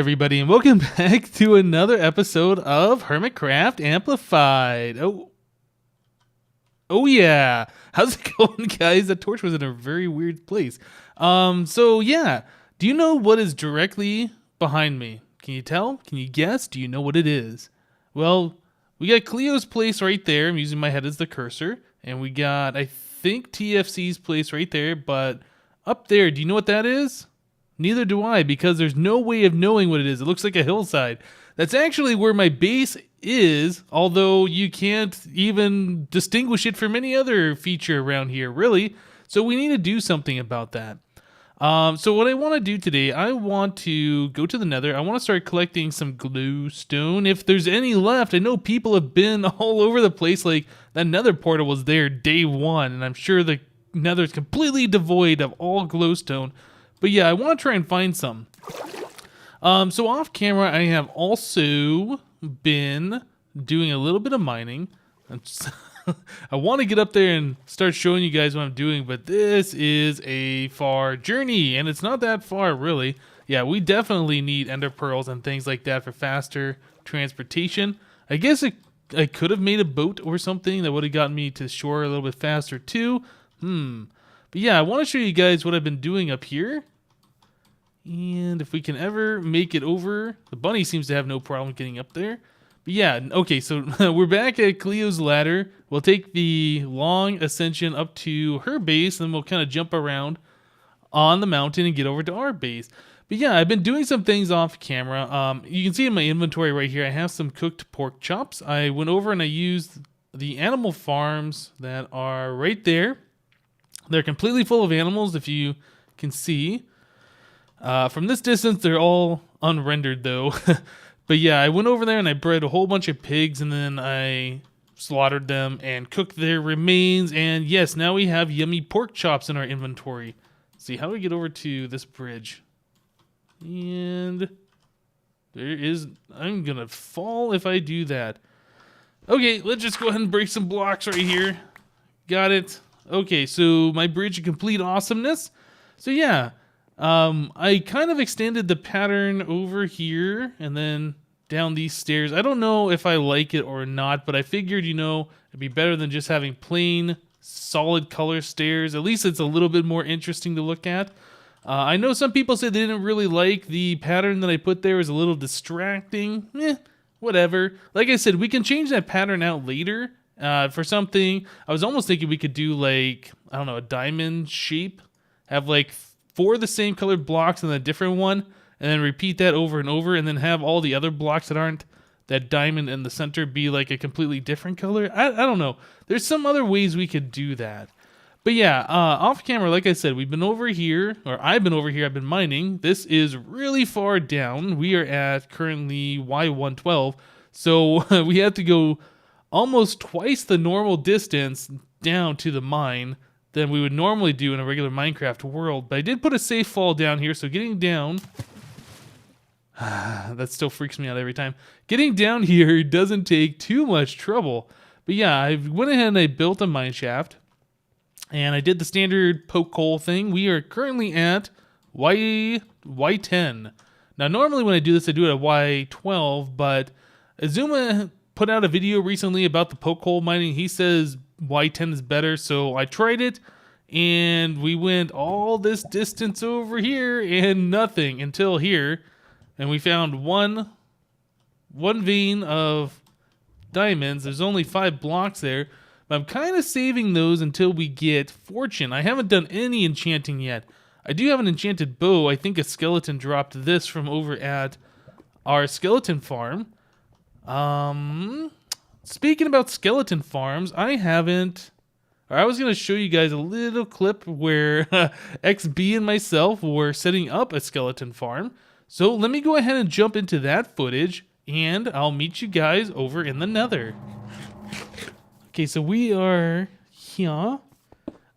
everybody, and welcome back to another episode of HermitCraft Amplified. Oh yeah. How's it going, guys? The torch was in a very weird place. So yeah. Do you know what is directly behind me? Can you tell? Can you guess? Do you know what it is? Well, we got Cleo's place right there. I'm using my head as the cursor. And we got, I think, TFC's place right there. But up there, do you know what that is? Neither do I, because there's no way of knowing what it is. It looks like a hillside. That's actually where my base is, although you can't even distinguish it from any other feature around here, really. So we need to do something about that. So what I want to do today, I want to go to the Nether. I want to start collecting some Glowstone. If there's any left, I know people have been all over the place. Like, that Nether portal was there day one, and I'm sure the Nether is completely devoid of all Glowstone. But yeah, I want to try and find some. So off camera, I have also been doing a little bit of mining. I want to get up there and start showing you guys what I'm doing, but this is a far journey, and it's not that far, really. Yeah, we definitely need ender pearls and things like that for faster transportation. I guess I could have made a boat or something that would have gotten me to shore a little bit faster, too. But yeah, I want to show you guys what I've been doing up here. And if we can ever make it over, the bunny seems to have no problem getting up there. But yeah, okay, so we're back at Cleo's ladder. We'll take the long ascension up to her base, and we'll kind of jump around on the mountain and get over to our base. But yeah, I've been doing some things off camera. You can see in my inventory right here, I have some cooked pork chops. I went over and I used the animal farms that are right there. They're completely full of animals, if you can see. From this distance, they're all unrendered, though. But yeah, I went over there and I bred a whole bunch of pigs, and then I slaughtered them and cooked their remains. And yes, now we have yummy pork chops in our inventory. Let's see, how do we get over to this bridge? And there is... I'm going to fall if I do that. Okay, let's just go ahead and break some blocks right here. Got it. Okay, so my bridge of complete awesomeness. So yeah, I kind of extended the pattern over here and then down these stairs. I don't know if I like it or not, but I figured, it'd be better than just having plain, solid color stairs. At least it's a little bit more interesting to look at. I know some people say they didn't really like the pattern that I put there. It was a little distracting. Whatever. Like I said, we can change that pattern out later. For something, I was almost thinking we could do like, I don't know, a diamond shape. Have like 4 of the same colored blocks and a different one, and then repeat that over and over, and then have all the other blocks that aren't that diamond in the center be like a completely different color. I don't know. There's some other ways we could do that. But yeah, off camera, like I said, we've been over here, or I've been over here, I've been mining. This is really far down. We are at currently Y112, so we have to go almost twice the normal distance down to the mine than we would normally do in a regular Minecraft world. But I did put a safe fall down here, so getting down... that still freaks me out every time. Getting down here doesn't take too much trouble. But yeah, I went ahead and I built a mine shaft. And I did the standard poke hole thing. We are currently at Y10. Now, normally when I do this, I do it at Y12, but Azuma put out a video recently about the poke hole mining. He says Y10 is better, so I tried it, and we went all this distance over here and nothing until here, and we found one vein of diamonds. There's only 5 blocks there, but I'm kind of saving those until we get fortune. I haven't done any enchanting yet. I do have an enchanted bow. I think a skeleton dropped this from over at our skeleton farm. Speaking about skeleton farms, I was going to show you guys a little clip where XB and myself were setting up a skeleton farm. So let me go ahead and jump into that footage, and I'll meet you guys over in the Nether. Okay, so we are here.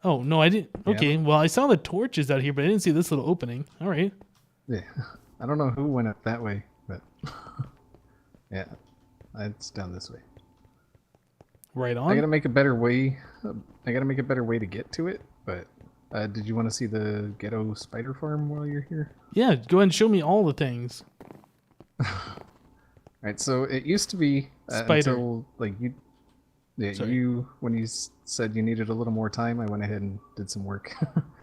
Oh, no, I didn't. Okay, well, I saw the torches out here, but I didn't see this little opening. All right. Yeah, I don't know who went up that way, but yeah, it's down this way. Right on. I gotta make a better way. To get to it. But did you want to see the ghetto spider farm while you're here? Yeah, go ahead and show me all the things. Right, so it used to be Spider. until like you, yeah, Sorry. when you said you needed a little more time, I went ahead and did some work.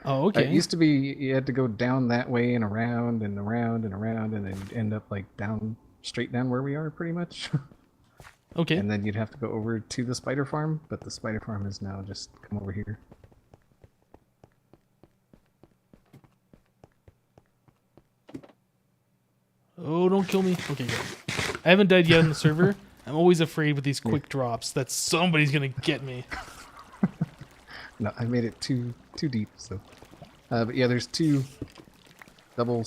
Oh, It okay. used to be you had to go down that way and around and around and around, and then you'd end up like down straight down where we are, pretty much. Okay. And then you'd have to go over to the spider farm, but the spider farm is now just come over here. Oh, don't kill me. Okay, good. I haven't died yet on the server. I'm always afraid with these Yeah. quick drops that somebody's gonna get me. No, I made it too deep, so. But yeah, there's two double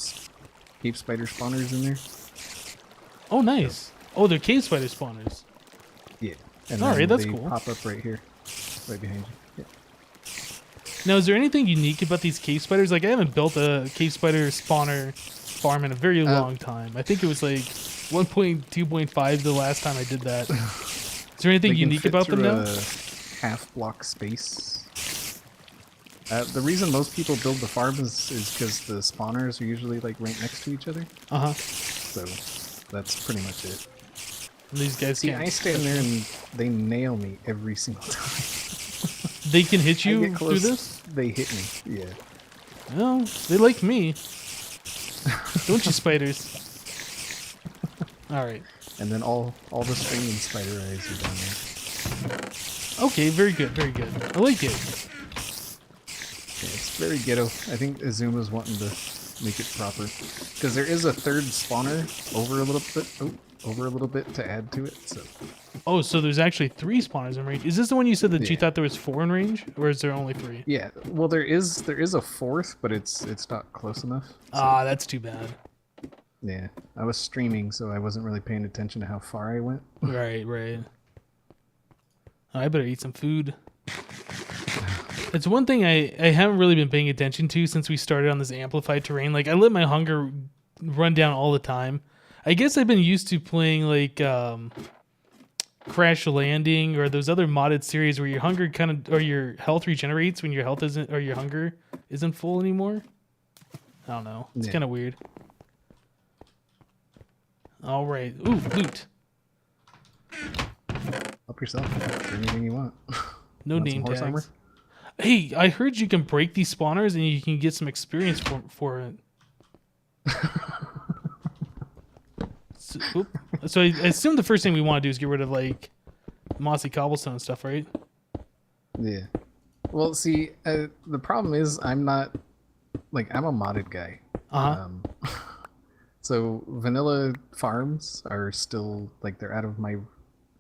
cave spider spawners in there. Oh, nice. Oh, they're cave spider spawners. Yeah, and All then right, that's they cool. pop up right here, right behind you. Now, is there anything unique about these cave spiders? Like, I haven't built a cave spider spawner farm in a very Yeah. long time. I think it was like 1.2.5 the last time I did that. Is there anything They can unique fit about them through now? a half block space. The reason most people build the farm is because the spawners are usually like right next to each other. Uh huh. So that's pretty much it. These guys See, can't. I stand there and they nail me every single time. They can hit I you get through close, this? they hit me. Yeah. No, they like me. Don't you, spiders? All right. And then all the screaming spider eyes are down there. Okay, very good, very good. I like it. Yeah, it's very ghetto. I think Azuma's wanting to make it proper because there is a third spawner over a little bit. Oh, over a little bit to add to it. So Oh, so there's actually 3 spawners in range. Is this the one you said that you Yeah. thought there was 4 in range, or is there only 3? yeah, well there is a fourth, but it's not close enough. So, Ah, that's too bad. yeah, I was streaming, so I wasn't really paying attention to how far I went. Right, right. I better eat some food. It's one thing I haven't really been paying attention to since we started on this amplified terrain. Like, I let my hunger run down all the time. I guess I've been used to playing like Crash Landing or those other modded series where your hunger kind of or your health regenerates when your health isn't or your hunger isn't full anymore. I don't know. It's Yeah. kind of weird. All right. Ooh, loot. Help yourself. Get anything you want. No Want some name horse tags. armor? Hey, I heard you can break these spawners and you can get some experience for it. So I assume the first thing we want to do is get rid of like mossy cobblestone and stuff, right? Yeah. Well, see, the problem is I'm a modded guy. Uh-huh. So vanilla farms are still like they're out of my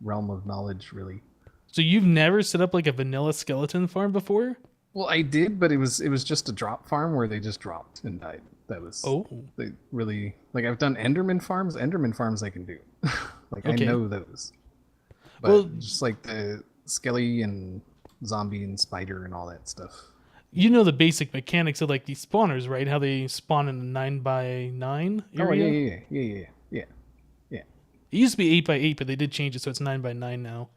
realm of knowledge, really. So you've never set up like a vanilla skeleton farm before? Well, I did, but it was just a drop farm where they just dropped and died. That was Oh. they really like I've done Enderman farms. Enderman farms I can do. Like Okay. I know those. But Well- just like the skelly and zombie and spider and all that stuff. You know the basic mechanics of like these spawners, right? How they spawn in a 9x9 area? Oh yeah. It used to be 8x8, but they did change it so it's 9x9 now.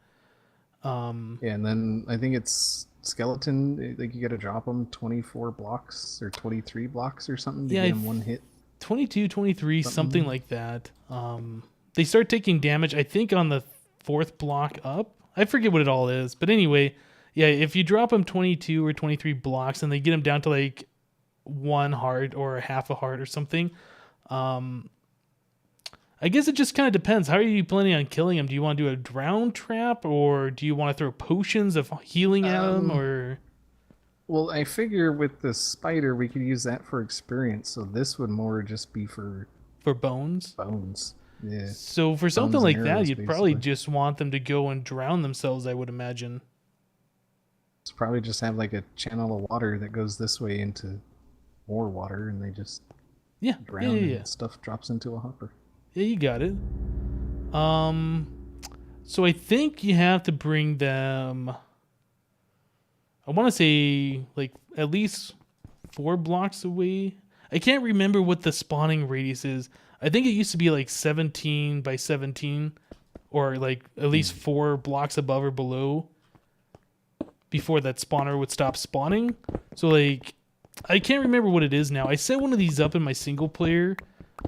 Yeah, and then I think it's skeleton. Like you got to drop them 24 blocks or 23 blocks or something to Yeah, get them one hit. 22, 23, something Something. like that. They start taking damage, I think, on the 4th block up. I forget what it all is. But anyway, yeah, if you drop them 22 or 23 blocks and they get them down to like 1 heart or half a heart or something, I guess it just kind of depends. How are you planning on killing them? Do you want to do a drown trap or do you want to throw potions of healing at them or... Well, I figure with the spider we could use that for experience, so this would more just be for for bones? bones. Yeah. So for something and like that, arrows, you'd probably basically. just want them to go and drown themselves, I would imagine. It's probably just have like a channel of water that goes this way into more water, and they just Yeah, drown yeah. and stuff drops into a hopper. Yeah, you got it. So I think you have to bring them. I want to say like at least 4 blocks away. I can't remember what the spawning radius is. I think it used to be like 17 by 17, or like at least 4 blocks above or below before that spawner would stop spawning. So like I can't remember what it is now. I set one of these up in my single player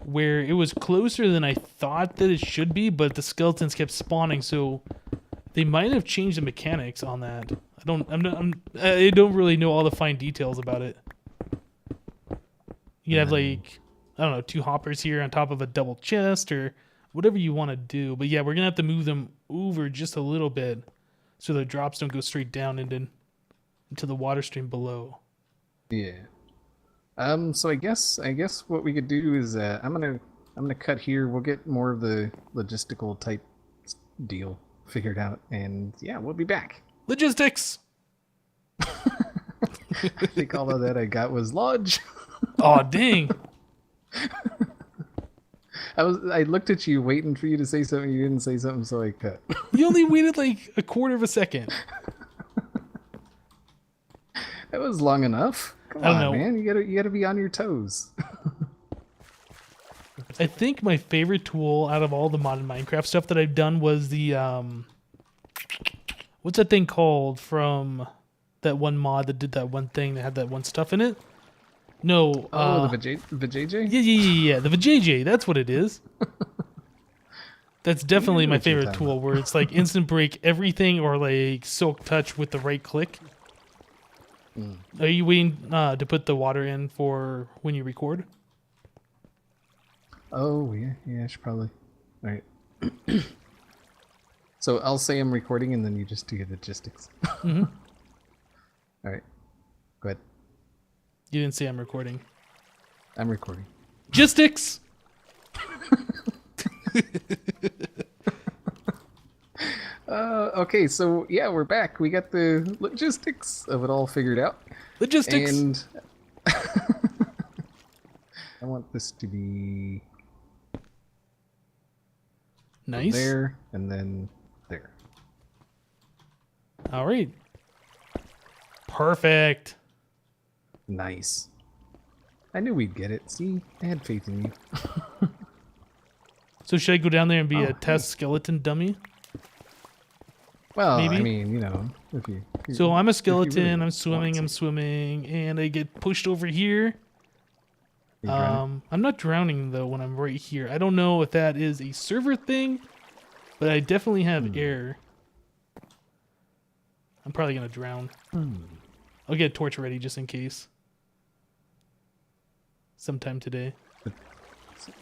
where it was closer than I thought that it should be, but the skeletons kept spawning, so they might have changed the mechanics on that. I don't really know all the fine details about it. You have like, I don't know, 2 hoppers here on top of a double chest or whatever you want to do. But yeah, we're gonna have to move them over just a little bit so the drops don't go straight down into the water stream below. Yeah. So I guess what we could do is I'm gonna cut here. We'll get more of the logistical type deal figured out, and yeah, we'll be back. Logistics. I think all of that I got was lodge. Oh dang! I looked at you waiting for you to say something. You didn't say something, so I cut. You only waited like a quarter of a second. That was long enough. Come I don't on, know. man. You gotta be on your toes. I think my favorite tool out of all the modded Minecraft stuff that I've done was the what's that thing called from that one mod that did that one thing that had that one stuff in it? No. The vajayjay? Yeah. The vajayjay. That's what it is. That's definitely my favorite tool, where it's like instant break everything or like silk touch with the right click. Are you waiting to put the water in for when you record? Oh, yeah, I should probably. All right. So I'll say I'm recording, and then you just do the logistics. Mm-hmm. All right. Go ahead. You didn't say I'm recording. I'm recording. Logistics! Okay, so yeah, we're back. We got the logistics of it all figured out. Logistics! And I want this to be Nice. there, and then there. All right. Perfect. Nice. I knew we'd get it. See, I had faith in you. So should I go down there and be Oh, a test skeleton dummy? Well, Maybe? I mean, you know, if you. So I'm a skeleton, really I'm want to. swimming, and I get pushed over here. You drowning? I'm not drowning though when I'm right here. I don't know if that is a server thing, but I definitely have air. I'm probably gonna drown. I'll get a torch ready just in case. Sometime today.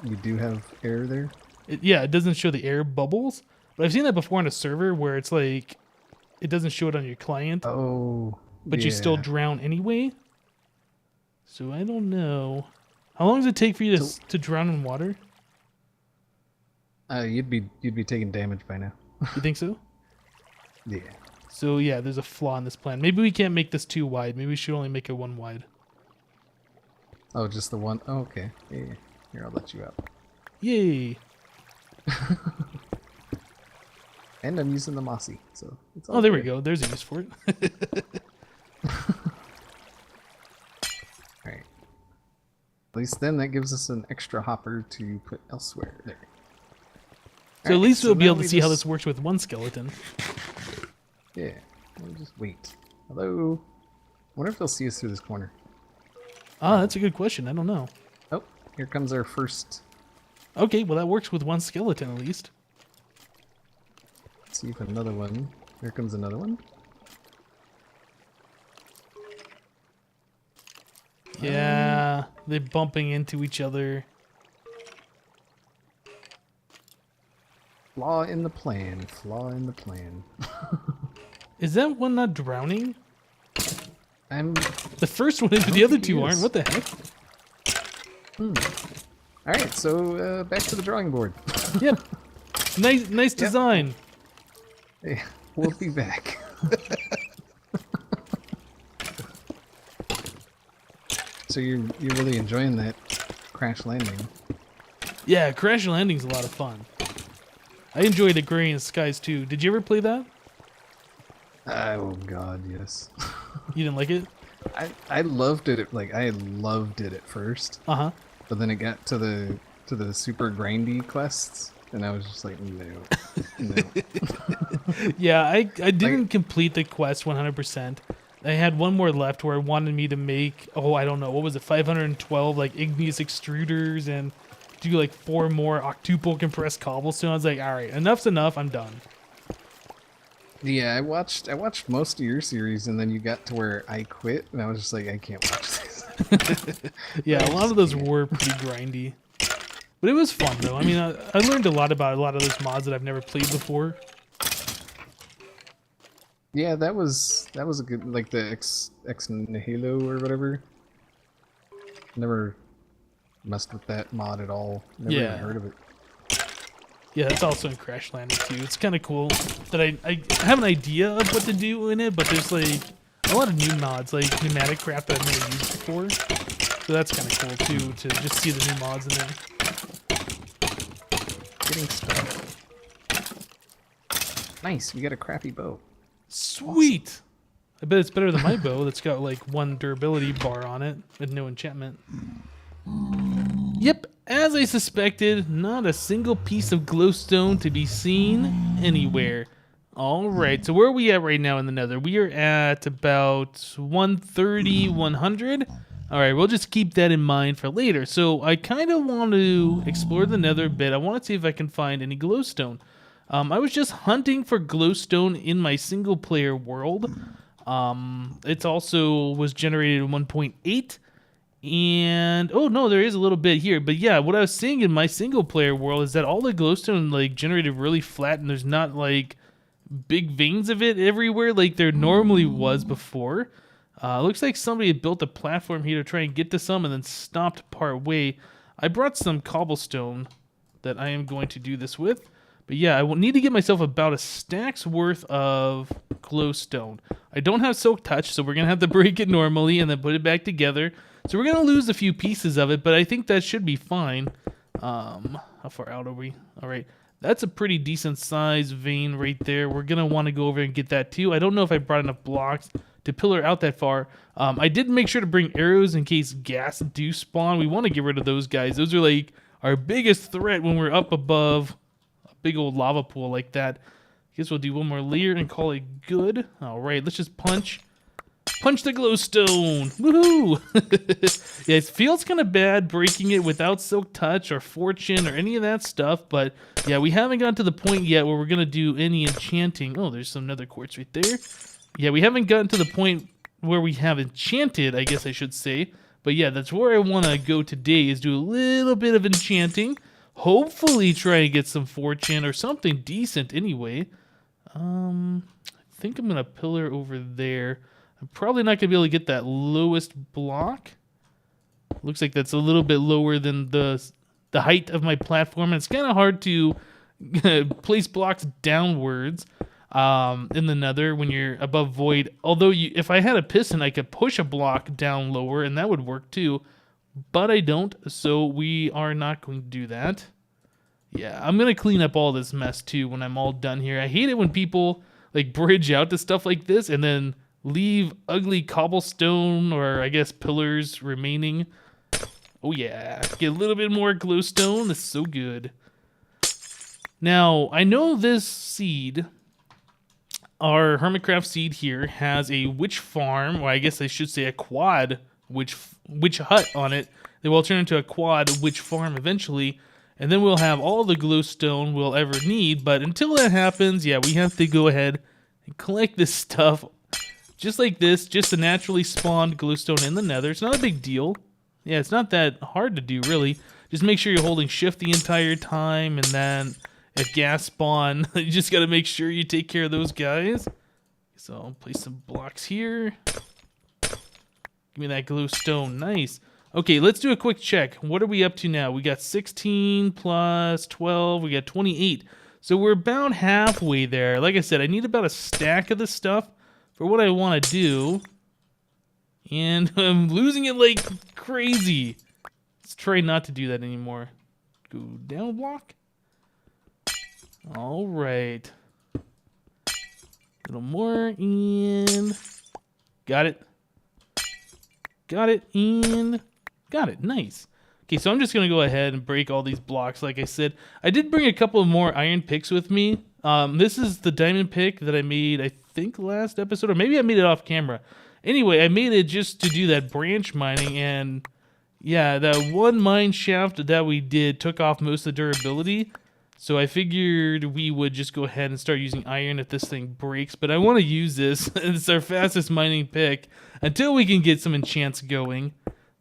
You do have air there? Yeah, it doesn't show the air bubbles, but I've seen that before on a server where it's like it doesn't show it on your client, Oh. but you still drown anyway. So I don't know. How long does it take for you to drown in water? You'd be taking damage by now. You think so? Yeah. So yeah, there's a flaw in this plan. Maybe we can't make this 2 wide. Maybe we should only make it 1 wide. Oh, just the one? Oh, okay. Yeah. Here, I'll let you out. Yay! And I'm using the mossy, so it's all Oh, there we good. go. There's a use for it. Alright. At least then that gives us an extra hopper to put elsewhere. There. So at least we'll be now able to we see how just- this works with 1 skeleton. Yeah. We'll just wait. Hello? I wonder if they'll see us through this corner. Ah, that's a good question. I don't know. Oh, here comes our first. Okay, well that works with 1 skeleton at least. Let's see if another one. Here comes another one. Yeah, they're bumping into each other. Flaw in the plan. Flaw in the plan. Is that one not drowning? I'm. The first one is, but the other think 2 he aren't. is. What the heck? All right, so back to the drawing board. Yep. Nice design. Hey, we'll be back. So you're really enjoying that crash landing? Yeah, Crash Landing's a lot of fun. I enjoyed the Gray in the Skies too. Did you ever play that? Oh God, yes. You didn't like it? I loved it. Like I loved it at first, Uh-huh. but then it got to the super grindy quests, and I was just like, no. Yeah, I didn't complete the quest 100%. I had one more left where it wanted me to make, I don't know, what was it, 512 like igneous extruders and do like 4 more octuple compressed cobblestone. I was like, all right, enough's enough. I'm done. Yeah, I watched most of your series, and then you got to where I quit, and I was just like, I can't watch this. Yeah, a lot of those were pretty grindy. But it was fun, though. I mean, I learned a lot about a lot of those mods that I've never played before. Yeah, that was a good, like the X Halo or whatever. Never messed with that mod at all. Never even heard of it. Yeah, that's also in Crash Landing too. It's kind of cool that I have an idea of what to do in it, but there's like a lot of new mods, like HermitCraft that I've never used before. So that's kind of cool too, to just see the new mods in there. Getting stuff. Nice, we got a crappy bow. Sweet! Awesome. I bet it's better than my bow that's got like 1 durability bar on it with no enchantment. Yep, as I suspected, not a single piece of glowstone to be seen anywhere. Alright, so where are we at right now in the Nether? We are at about 130, 100. Alright, we'll just keep that in mind for later. So I kind of want to explore the Nether a bit. I want to see if I can find any glowstone. I was just hunting for glowstone in my single player world. It also was generated in 1.8. And oh no, there is a little bit here, but yeah, what I was seeing in my single player world is that all the glowstone like generated really flat, and there's not like big veins of it everywhere like there normally was before. Looks like somebody had built a platform here to try and get to some and then stopped part way. I brought some cobblestone that I am going to do this with, but yeah, I will need to get myself about a stack's worth of glowstone. I don't have soak touch, so we're gonna have to break it normally and then put it back together. So we're going to lose a few pieces of it, but I think that should be fine. How far out are we? All right. That's a pretty decent size vein right there. We're going to want to go over and get that too. I don't know if I brought enough blocks to pillar out that far. I did make sure to bring arrows in case gas do spawn. We want to get rid of those guys. Those are like our biggest threat when we're up above a big old lava pool like that. I guess we'll do one more layer and call it good. All right. Let's just punch the glowstone! Woohoo! Yeah, it feels kind of bad breaking it without silk touch or fortune or any of that stuff, but yeah, we haven't gotten to the point yet where we're gonna do any enchanting. Oh, there's some nether quartz right there. Yeah, we haven't gotten to the point where we have enchanted, I guess I should say. But yeah, that's where I want to go today, is do a little bit of enchanting. Hopefully try and get some fortune or something decent anyway. I think I'm gonna pillar over there. I'm probably not going to be able to get that lowest block. Looks like that's a little bit lower than the height of my platform. And it's kind of hard to place blocks downwards in the Nether when you're above void. Although if I had a piston, I could push a block down lower and that would work too. But I don't, so we are not going to do that. Yeah, I'm going to clean up all this mess too when I'm all done here. I hate it when people like bridge out to stuff like this and then leave ugly cobblestone or I guess pillars remaining. Oh yeah, get a little bit more glowstone. That's so good. Now, I know this seed, our HermitCraft seed here, has a witch farm, or I guess I should say a quad witch hut on it. They will turn into a quad witch farm eventually, and then we'll have all the glowstone we'll ever need. But until that happens, yeah, we have to go ahead and collect this stuff just like this, just a naturally spawned glowstone in the Nether. It's not a big deal. Yeah, it's not that hard to do, really. Just make sure you're holding shift the entire time, and then if gas spawn, you just gotta make sure you take care of those guys. So I'll place some blocks here. Give me that glowstone. Nice. Okay, let's do a quick check. What are we up to now? We got 16 plus 12. We got 28. So we're about halfway there. Like I said, I need about a stack of this stuff for what I want to do, and I'm losing it like crazy. Let's try not to do that anymore. Go down a block. All right. A little more, and got it. Got it, and got it. Nice. Okay, so I'm just going to go ahead and break all these blocks like I said. I did bring a couple of more iron picks with me. This is the diamond pick that I made, I think, last episode, or maybe I made it off camera. Anyway, I made it just to do that branch mining, and Yeah, that one mine shaft that we did took off most of the durability. So I figured we would just go ahead and start using iron if this thing breaks. But I want to use this. It's our fastest mining pick until we can get some enchants going.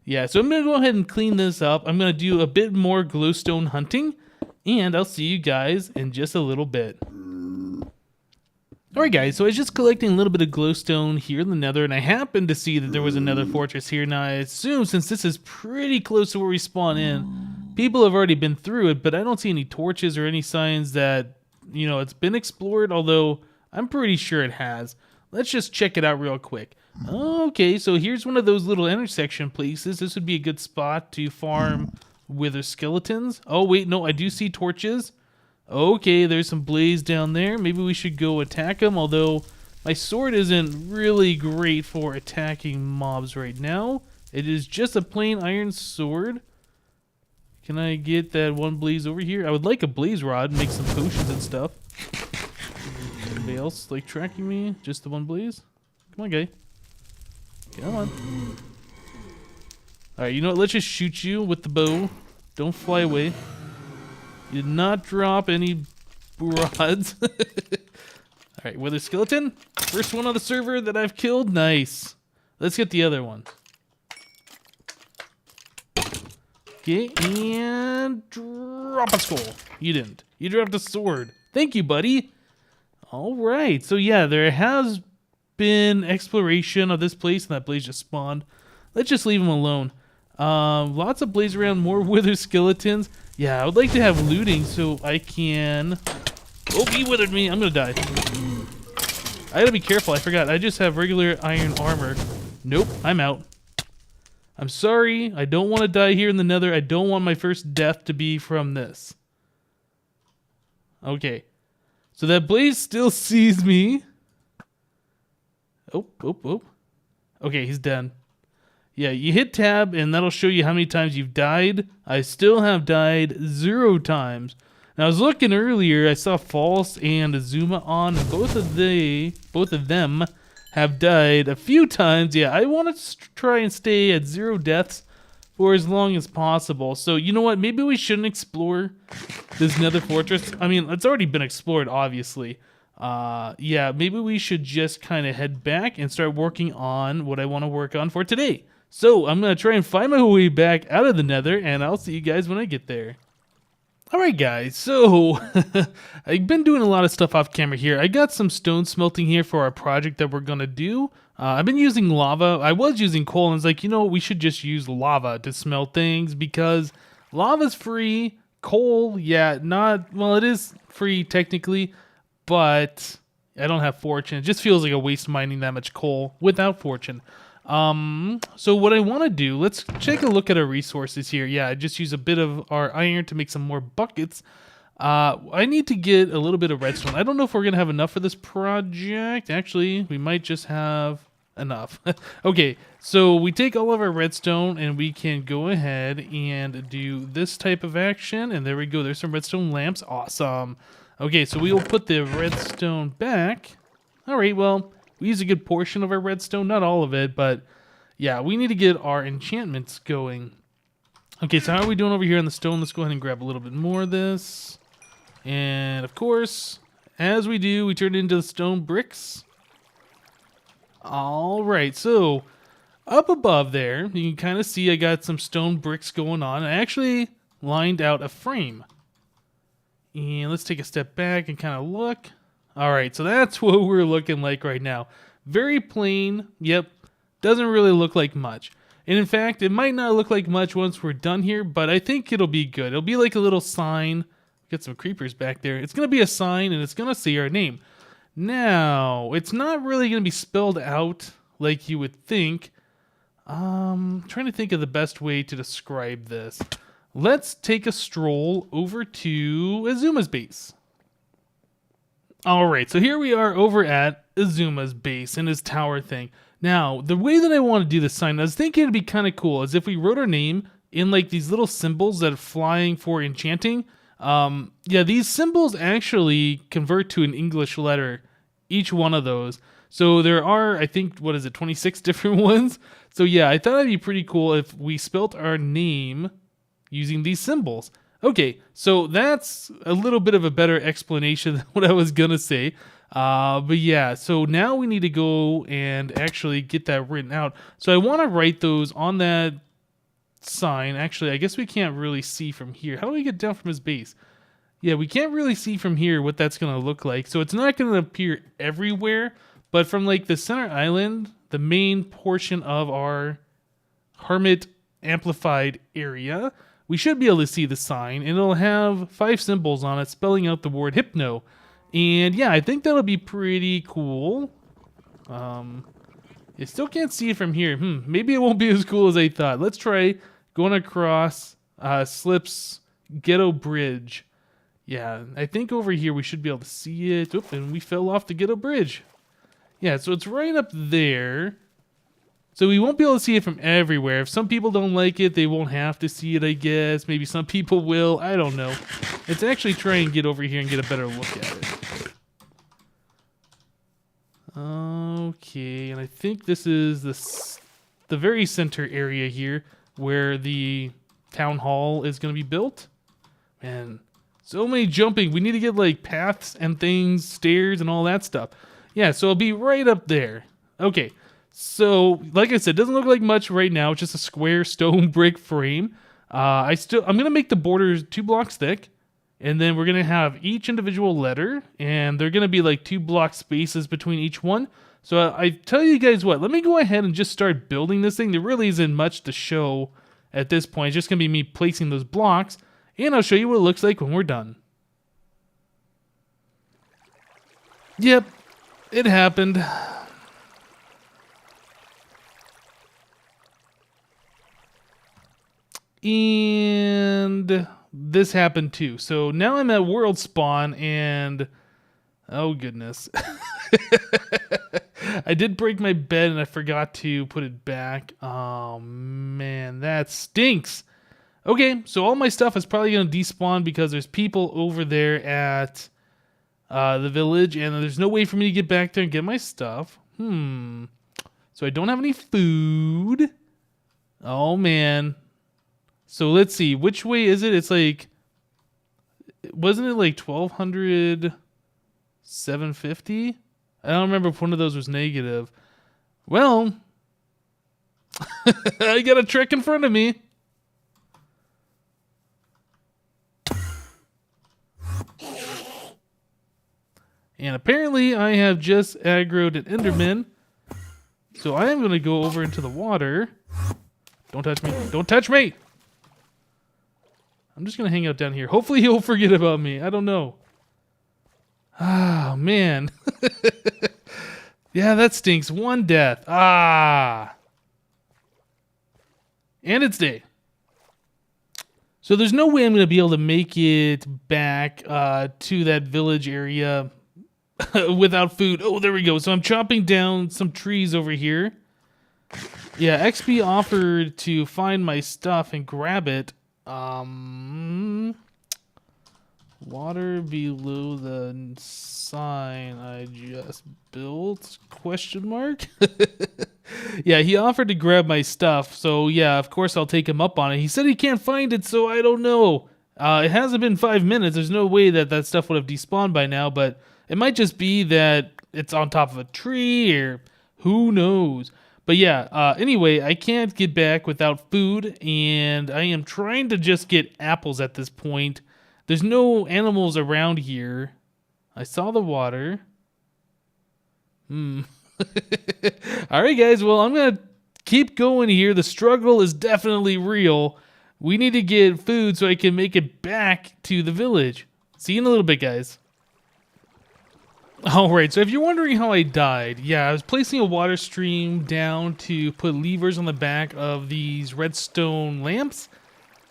Yeah, so I'm going to go ahead and clean this up. I'm going to do a bit more glowstone hunting. And I'll see you guys in just a little bit. Alright guys, so I was just collecting a little bit of glowstone here in the nether, and I happened to see that there was another fortress here. Now I assume since this is pretty close to where we spawn in, people have already been through it, but I don't see any torches or any signs that, you know, it's been explored, although I'm pretty sure it has. Let's just check it out real quick. Okay, so here's one of those little intersection places. This would be a good spot to farm wither skeletons. Oh wait, no, I do see torches. Okay, there's some blaze down there. Maybe we should go attack them, although my sword isn't really great for attacking mobs right now. It is just a plain iron sword. Can I get that one blaze over here? I would like a blaze rod, make some potions and stuff. Anybody else like tracking me? Just the one blaze? Come on, guy. Come on. Alright, you know what? Let's just shoot you with the bow. Don't fly away. You did not drop any rods. Alright, wither skeleton. First one on the server that I've killed. Nice. Let's get the other one. Okay, and drop a skull. You didn't. You dropped a sword. Thank you, buddy. Alright, so yeah, there has been exploration of this place, and that blaze just spawned. Let's just leave him alone. Lots of blaze around, more wither skeletons. Yeah, I would like to have looting so I can... Oh, he withered me. I'm gonna die. I gotta be careful. I forgot. I just have regular iron armor. Nope, I'm out. I'm sorry. I don't want to die here in the nether. I don't want my first death to be from this. Okay. So that blaze still sees me. Oh. Okay, he's dead. Yeah, you hit tab and that'll show you how many times you've died. I still have died 0 times. Now I was looking earlier, I saw False and Azuma on, and both of them have died a few times. Yeah, I want to try and stay at 0 deaths for as long as possible. So you know what? Maybe we shouldn't explore this nether fortress. I mean, it's already been explored, obviously. Yeah, maybe we should just kind of head back and start working on what I want to work on for today. So I'm going to try and find my way back out of the nether, and I'll see you guys when I get there. Alright guys, so I've been doing a lot of stuff off camera here. I got some stone smelting here for our project that we're going to do. I've been using lava. I was using coal, and I was like, you know, we should just use lava to smelt things because lava's free. Coal, yeah, not, well, it is free technically, but I don't have fortune. It just feels like a waste mining that much coal without fortune. So what I want to do, let's take a look at our resources here. Yeah, I just use a bit of our iron to make some more buckets. I need to get a little bit of redstone. I don't know if we're going to have enough for this project. Actually, we might just have enough. Okay, so we take all of our redstone and we can go ahead and do this type of action. And there we go. There's some redstone lamps. Awesome. Okay, so we will put the redstone back. All right, well, we use a good portion of our redstone, not all of it, but yeah, we need to get our enchantments going. Okay, so how are we doing over here on the stone? Let's go ahead and grab a little bit more of this. And of course, as we do, we turn it into the stone bricks. All right, so up above there, you can kind of see I got some stone bricks going on. I actually lined out a frame. And let's take a step back and kind of look. All right, so that's what we're looking like right now. Very plain. Yep, doesn't really look like much. And in fact, it might not look like much once we're done here, but I think it'll be good. It'll be like a little sign. Get some creepers back there. It's going to be a sign, and it's going to say our name. Now, it's not really going to be spelled out like you would think. Trying to think of the best way to describe this. Let's take a stroll over to Azuma's base. Alright, so here we are over at Azuma's base and his tower thing. Now, the way that I want to do this sign, I was thinking it'd be kind of cool, is if we wrote our name in like these little symbols that are flying for enchanting. Yeah, these symbols actually convert to an English letter, each one of those. So there are, I think, what is it, 26 different ones? So yeah, I thought it'd be pretty cool if we spelt our name using these symbols. Okay, so that's a little bit of a better explanation than what I was gonna say. But yeah, so now we need to go and actually get that written out. So I want to write those on that sign. Actually, I guess we can't really see from here. How do we get down from his base? Yeah, we can't really see from here what that's going to look like. So it's not going to appear everywhere, but from like the center island, the main portion of our Hermit amplified area, we should be able to see the sign, and it'll have 5 symbols on it spelling out the word Hypno. And yeah, I think that'll be pretty cool. You still can't see it from here. Maybe it won't be as cool as I thought. Let's try going across Slip's Ghetto Bridge. Yeah, I think over here we should be able to see it. Oop, and we fell off the Ghetto Bridge. Yeah, so it's right up there. So we won't be able to see it from everywhere. If some people don't like it, they won't have to see it, I guess. Maybe some people will. I don't know. Let's actually try and get over here and get a better look at it. Okay, and I think this is the very center area here where the town hall is going to be built. Man, so many jumping. We need to get like paths and things, stairs and all that stuff. Yeah, so it'll be right up there. Okay, so like I said, it doesn't look like much right now. It's just a square stone brick frame. I'm going to make the borders 2 blocks thick. And then we're going to have each individual letter, and they're going to be like 2 block spaces between each one. So I tell you guys what, let me go ahead and just start building this thing. There really isn't much to show at this point. It's just going to be me placing those blocks, and I'll show you what it looks like when we're done. Yep, it happened. And this happened too. So now I'm at world spawn and oh goodness. I did break my bed and I forgot to put it back. Oh man, that stinks. Okay, so all my stuff is probably going to despawn because there's people over there at the village and there's no way for me to get back there and get my stuff. So I don't have any food. Oh man. So let's see, which way is it? It's like, wasn't it like 1200, 750? I don't remember if one of those was negative. Well, I got a trick in front of me. And apparently I have just aggroed an Enderman. So I am going to go over into the water. Don't touch me. Don't touch me! I'm just going to hang out down here. Hopefully he'll forget about me. I don't know. Ah, man. Yeah, that stinks. 1 death. Ah. And it's day. So there's no way I'm going to be able to make it back to that village area without food. Oh, there we go. So I'm chopping down some trees over here. Yeah, XP offered to find my stuff and grab it. Water below the sign I just built? Question mark? Yeah, he offered to grab my stuff, so yeah, of course I'll take him up on it. He said he can't find it, so I don't know. It hasn't been 5 minutes. There's no way that that stuff would have despawned by now, but it might just be that it's on top of a tree, or who knows. But yeah, anyway, I can't get back without food, and I am trying to just get apples at this point. There's no animals around here. I saw the water. Alright guys, well I'm going to keep going here. The struggle is definitely real. We need to get food so I can make it back to the village. See you in a little bit, guys. Alright, so if you're wondering how I died, yeah, I was placing a water stream down to put levers on the back of these redstone lamps.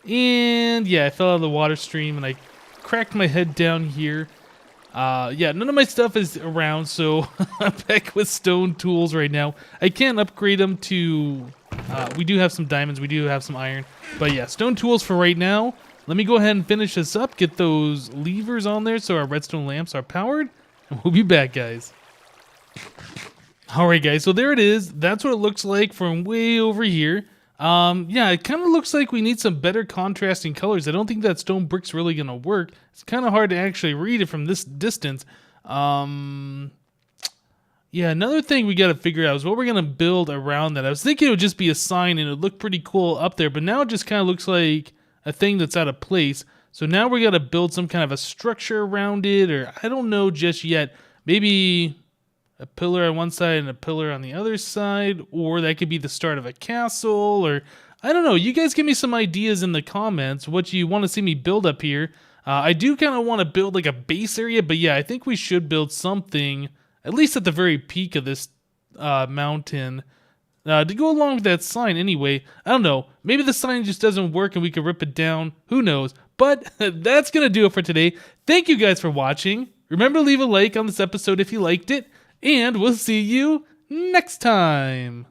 And yeah, I fell out of the water stream and I cracked my head down here. Yeah, none of my stuff is around, so I'm back with stone tools right now. I can't upgrade them to... we do have some diamonds, we do have some iron. But yeah, stone tools for right now. Let me go ahead and finish this up, get those levers on there so our redstone lamps are powered. And we'll be back, guys. All right, guys. So there it is. That's what it looks like from way over here. Yeah, it kind of looks like we need some better contrasting colors. I don't think that stone brick's really gonna work. It's kind of hard to actually read it from this distance. Yeah, another thing we got to figure out is what we're going to build around that. I was thinking it would just be a sign and it would look pretty cool up there, but now it just kind of looks like a thing that's out of place. So now we got to build some kind of a structure around it, or I don't know just yet. Maybe a pillar on one side and a pillar on the other side, or that could be the start of a castle, or I don't know. You guys give me some ideas in the comments what you want to see me build up here. I do kind of want to build like a base area, but yeah, I think we should build something at least at the very peak of this mountain, to go along with that sign anyway. I don't know. Maybe the sign just doesn't work and we could rip it down. Who knows? But that's going to do it for today. Thank you guys for watching. Remember to leave a like on this episode if you liked it. And we'll see you next time.